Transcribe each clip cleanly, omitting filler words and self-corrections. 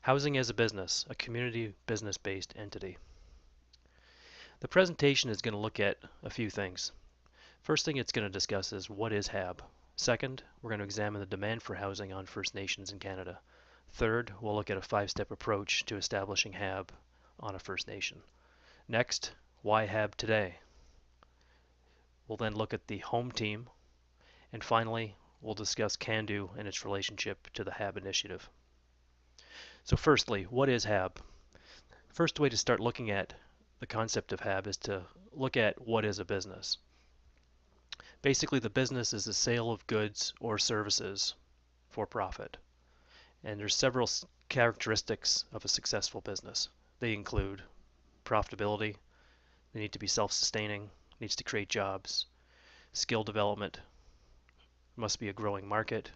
Housing as a business, a community business-based entity. The presentation is going to look at a few things. First thing it's going to discuss is what is HaaB. Second, we're going to examine the demand for housing on First Nations in Canada. Third, we'll look at a 5-step approach to establishing HaaB on a First Nation. Next, why HaaB today? We'll then look at the home team. And finally, we'll discuss Can-Do and its relationship to the HaaB initiative. So firstly, what is HaaB? First way to start looking at the concept of HaaB is to look at what is a business. Basically, the business is the sale of goods or services for profit. And there's several characteristics of a successful business. They include profitability, they need to be self-sustaining, needs to create jobs, skill development, must be a growing market,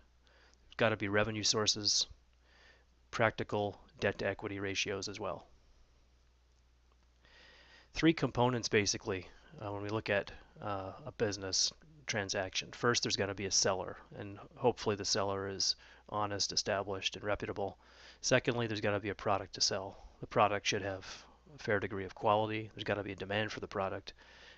there's got to be revenue sources, practical debt to equity ratios as well. Three components basically when we look at a business transaction. First, there's got to be a seller, and hopefully the seller is honest, established, and reputable. Secondly, there's got to be a product to sell. The product should have a fair degree of quality. There's got to be a demand for the product,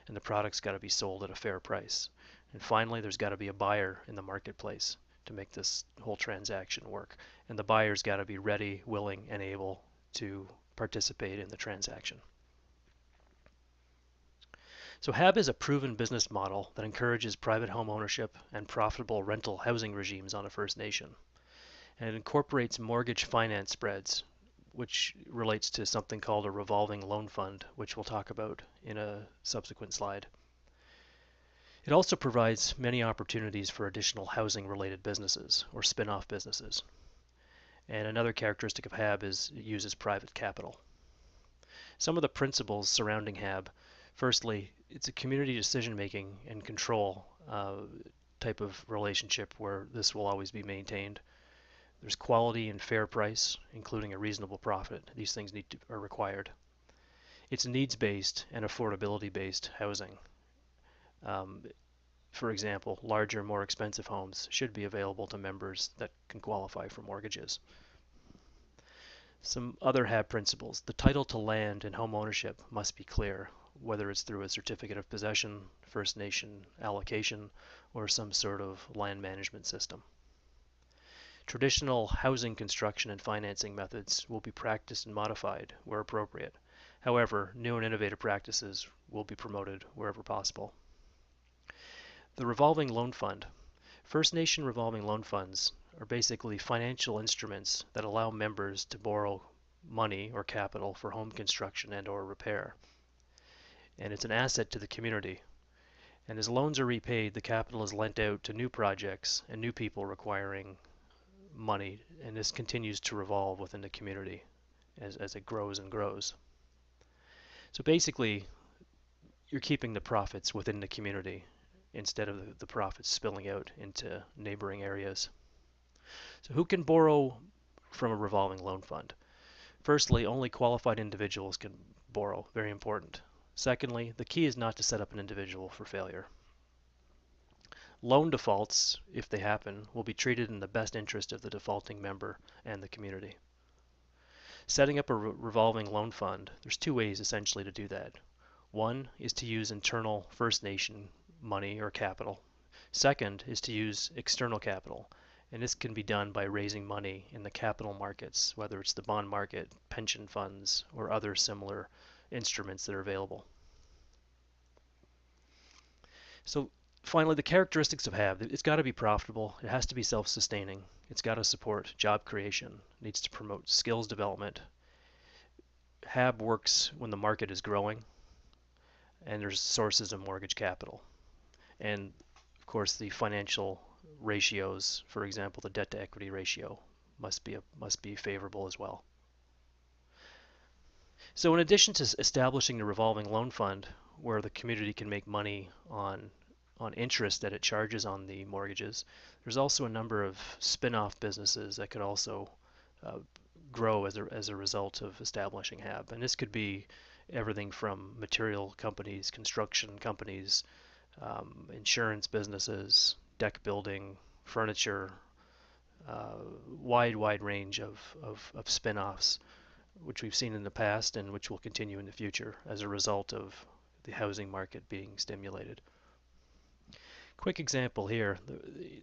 and the product's got to be sold at a fair price. And finally, there's got to be a buyer in the marketplace to make this whole transaction work. And the buyer's got to be ready, willing, and able to participate in the transaction. So HaaB is a proven business model that encourages private home ownership and profitable rental housing regimes on a First Nation. And it incorporates mortgage finance spreads, which relates to something called a revolving loan fund, which we'll talk about in a subsequent slide. It also provides many opportunities for additional housing-related businesses or spin-off businesses. And another characteristic of HaaB is it uses private capital. Some of the principles surrounding HaaB: firstly, it's a community decision-making and control type of relationship where this will always be maintained. There's quality and fair price, including a reasonable profit. These things are required. It's needs-based and affordability-based housing. For example, larger, more expensive homes should be available to members that can qualify for mortgages. Some other HaaB principles: the title to land and home ownership must be clear, whether it's through a certificate of possession, First Nation allocation, or some sort of land management system. Traditional housing construction and financing methods will be practiced and modified where appropriate. However, new and innovative practices will be promoted wherever possible. The revolving loan fund. First Nation revolving loan funds are basically financial instruments that allow members to borrow money or capital for home construction and or repair. And it's an asset to the community. And as loans are repaid, the capital is lent out to new projects and new people requiring money, and this continues to revolve within the community as it grows and grows. So basically, you're keeping the profits within the community instead of the profits spilling out into neighboring areas. So who can borrow from a revolving loan fund? Firstly, only qualified individuals can borrow. Very important. Secondly, the key is not to set up an individual for failure. Loan defaults, if they happen, will be treated in the best interest of the defaulting member and the community. Setting up a revolving loan fund, there's two ways essentially to do that. One is to use internal First Nation money or capital. Second is to use external capital, and this can be done by raising money in the capital markets, whether it's the bond market, pension funds, or other similar instruments that are available. So finally, the characteristics of HaaB: it's got to be profitable, it has to be self-sustaining, it's got to support job creation, it needs to promote skills development. HaaB works when the market is growing and there's sources of mortgage capital. And of course the financial ratios, for example the debt to equity ratio, must be favorable as well. So in addition to establishing the revolving loan fund where the community can make money on interest that it charges on the mortgages, there's also a number of spin-off businesses that could also grow as a result of establishing HaaB. And this could be everything from material companies, construction companies, insurance businesses, deck building, furniture, wide range of spin-offs, which we've seen in the past and which will continue in the future as a result of the housing market being stimulated. Quick example here.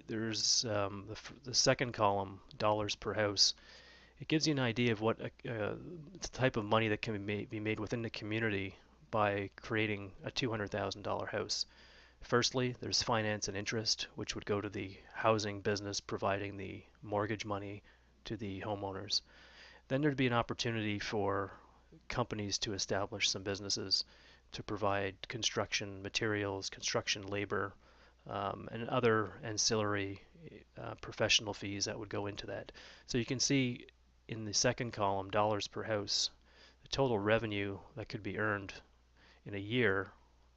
There's the second column, dollars per house. It gives you an idea of what the type of money that can be made within the community by creating a $200,000 house. Firstly, there's finance and interest, which would go to the housing business providing the mortgage money to the homeowners. Then there'd be an opportunity for companies to establish some businesses to provide construction materials, construction labor, and other ancillary professional fees that would go into that. So you can see in the second column, dollars per house, the total revenue that could be earned in a year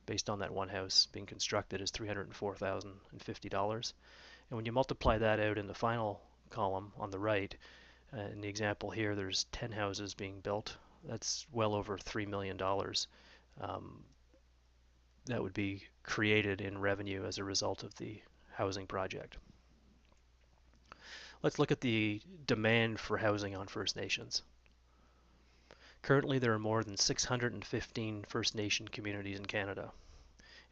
based on that one house being constructed is $304,050. And when you multiply that out in the final column on the right, in the example here, there's 10 houses being built. That's well over $3 million that would be created in revenue as a result of the housing project. Let's look at the demand for housing on First Nations. Currently, there are more than 615 First Nation communities in Canada,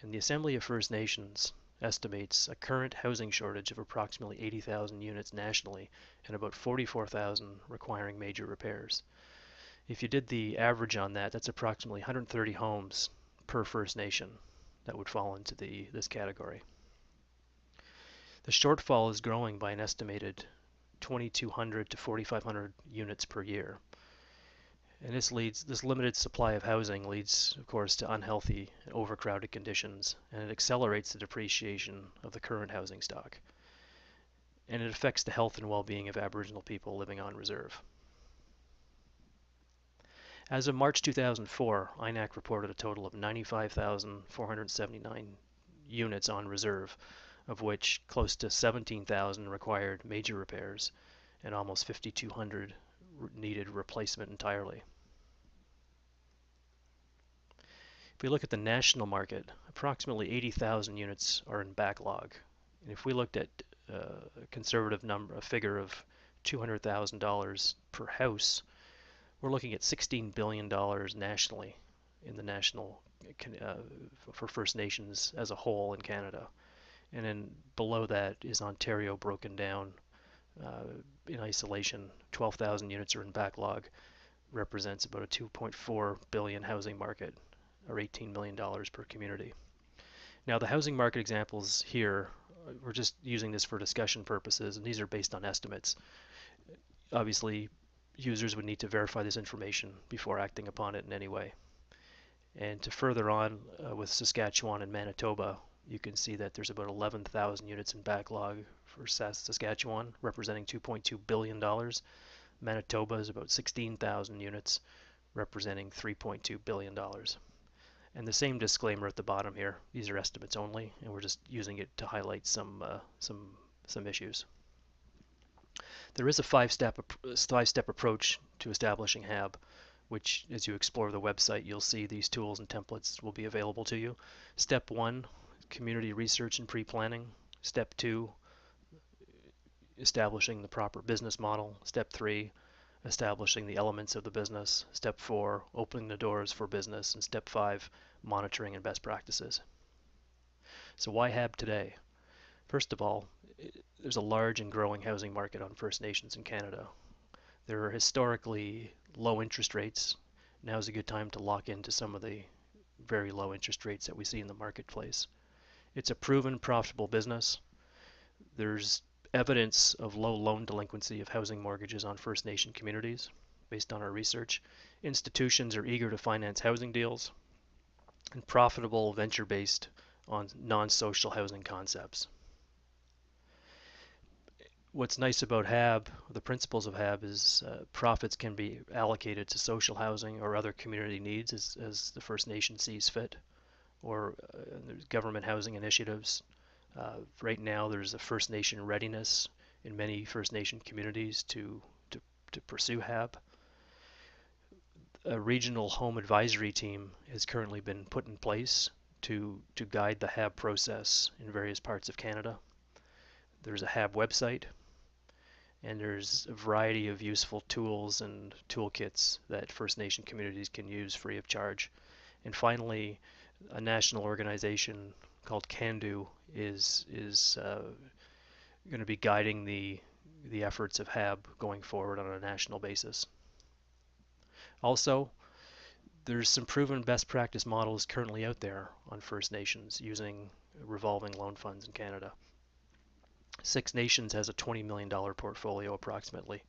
and the Assembly of First Nations estimates a current housing shortage of approximately 80,000 units nationally and about 44,000 requiring major repairs. If you did the average on that, that's approximately 130 homes per First Nation that would fall into this category. The shortfall is growing by an estimated 2,200 to 4,500 units per year. And this limited supply of housing leads, of course, to unhealthy and overcrowded conditions, and it accelerates the depreciation of the current housing stock. And it affects the health and well-being of Aboriginal people living on reserve. As of March 2004, INAC reported a total of 95,479 units on reserve, of which close to 17,000 required major repairs and almost 5,200 needed replacement entirely. If we look at the national market, approximately 80,000 units are in backlog. And if we looked at a conservative number, a figure of $200,000 per house, we're looking at $16 billion nationally in the national for First Nations as a whole in Canada. And then below that is Ontario broken down in isolation. 12,000 units are in backlog, represents about a $2.4 billion housing market, or $18 million per community. Now the housing market examples here, we're just using this for discussion purposes, and these are based on estimates. Obviously, users would need to verify this information before acting upon it in any way. And to further on with Saskatchewan and Manitoba, you can see that there's about 11,000 units in backlog for Saskatchewan, representing $2.2 billion. Manitoba is about 16,000 units, representing $3.2 billion. And the same disclaimer at the bottom here. These are estimates only, and we're just using it to highlight some issues. There is a five-step approach to establishing HaaB, which, as you explore the website, you'll see these tools and templates will be available to you. Step 1, community research and pre-planning. Step 2, establishing the proper business model. Step 3, establishing the elements of the business. Step 4, opening the doors for business. And Step 5, monitoring and best practices. So why HaaB today? First of all, there's a large and growing housing market on First Nations in Canada. There are historically low interest rates. Now's a good time to lock into some of the very low interest rates that we see in the marketplace. It's a proven profitable business. There's evidence of low loan delinquency of housing mortgages on First Nation communities based on our research. Institutions are eager to finance housing deals and profitable venture-based on non-social housing concepts. What's nice about HaaB, the principles of HaaB, is profits can be allocated to social housing or other community needs as the First Nation sees fit, or there's government housing initiatives. Right now there's a First Nation readiness in many First Nation communities to pursue HaaB. A regional home advisory team has currently been put in place to guide the HaaB process in various parts of Canada. There's a HaaB website. And there's a variety of useful tools and toolkits that First Nation communities can use free of charge. And finally, a national organization called CANDO is going to be guiding the efforts of HaaB going forward on a national basis. Also, there's some proven best practice models currently out there on First Nations using revolving loan funds in Canada. Six Nations has a $20 million portfolio approximately.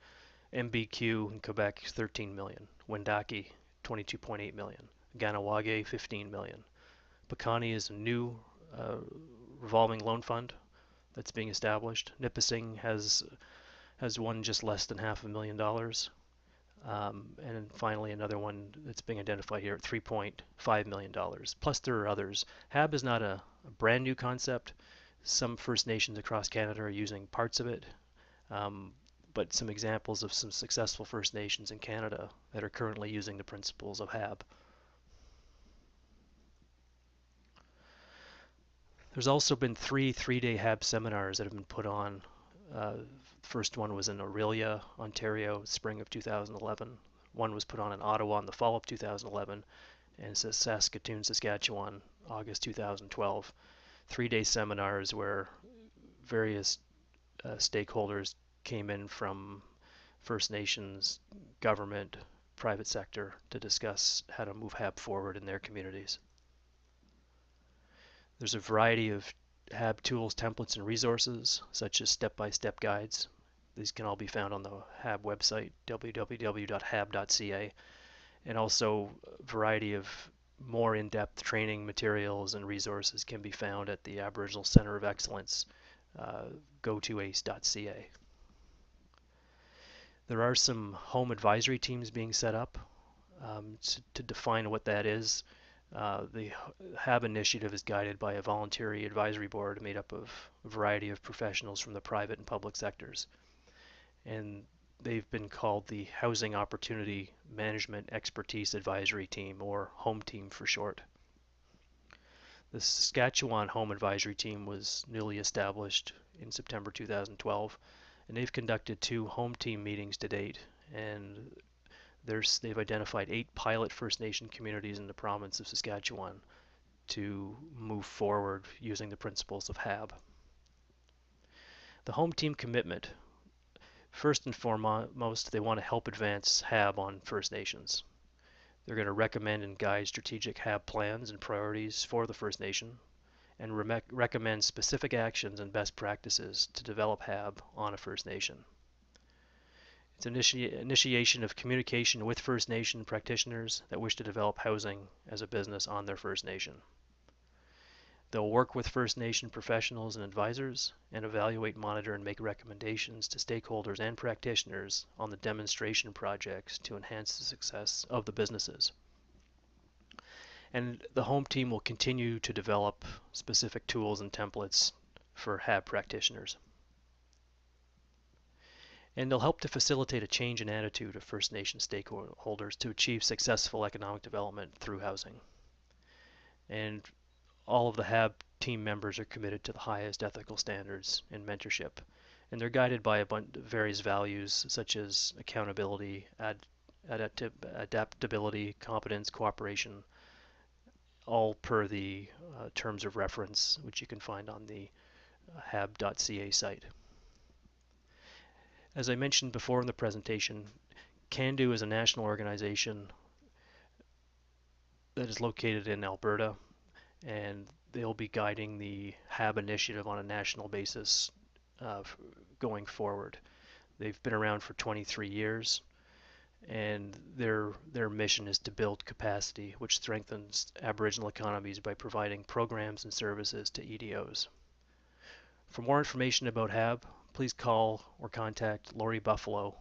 MBQ in Quebec, 13 million. Wendake, 22.8 million. Ganawage, 15 million. Pekani is a new revolving loan fund that's being established. Nipissing has one just less than $500,000. And finally, another one that's being identified here at $3.5 million. Plus, there are others. HaaB is not a brand new concept. Some First Nations across Canada are using parts of it. But some examples of some successful First Nations in Canada that are currently using the principles of HaaB. There's also been three-day HaaB seminars that have been put on. The first one was in Orillia, Ontario, spring of 2011. One was put on in Ottawa in the fall of 2011, and Saskatoon, Saskatchewan, August 2012. 3-day seminars where various stakeholders came in from First Nations, government, private sector to discuss how to move HaaB forward in their communities. There's a variety of HaaB tools, templates, and resources, such as step-by-step guides. These can all be found on the HaaB website, www.haab.ca, and also a variety of more in-depth training materials and resources can be found at the Aboriginal Centre of Excellence, go2ace.ca. There are some home advisory teams being set up. To define what that is, the HaaB initiative is guided by a voluntary advisory board made up of a variety of professionals from the private and public sectors. And they've been called the Housing Opportunity Management Expertise Advisory Team, or HOME Team for short. The Saskatchewan Home Advisory Team was newly established in September 2012, and they've conducted 2 HOME Team meetings to date, and they've identified 8 pilot First Nation communities in the province of Saskatchewan to move forward using the principles of HaaB. The home team commitment. First and foremost, they want to help advance HaaB on First Nations. They're going to recommend and guide strategic HaaB plans and priorities for the First Nation, and recommend specific actions and best practices to develop HaaB on a First Nation. It's initiation of communication with First Nation practitioners that wish to develop housing as a business on their First Nation. They'll work with First Nation professionals and advisors and evaluate, monitor, and make recommendations to stakeholders and practitioners on the demonstration projects to enhance the success of the businesses. And the home team will continue to develop specific tools and templates for HaaB practitioners. And they'll help to facilitate a change in attitude of First Nation stakeholders to achieve successful economic development through housing. And all of the HaaB team members are committed to the highest ethical standards in mentorship, and they're guided by a bunch of various values such as accountability, adaptability, competence, cooperation, all per the terms of reference, which you can find on the haab.ca site. As I mentioned before in the presentation, CANDO is a national organization that is located in Alberta, and they'll be guiding the HaaB initiative on a national basis going forward. They've been around for 23 years, and their mission is to build capacity, which strengthens Aboriginal economies by providing programs and services to EDOs. For more information about HaaB, please call or contact Lori Buffalo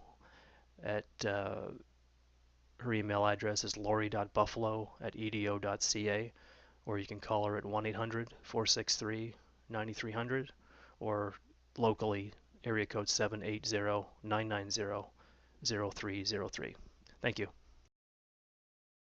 at her email address is lori.buffalo@edo.ca, or you can call her at 1-800-463-9300, or locally area code 780-990-0303. Thank you.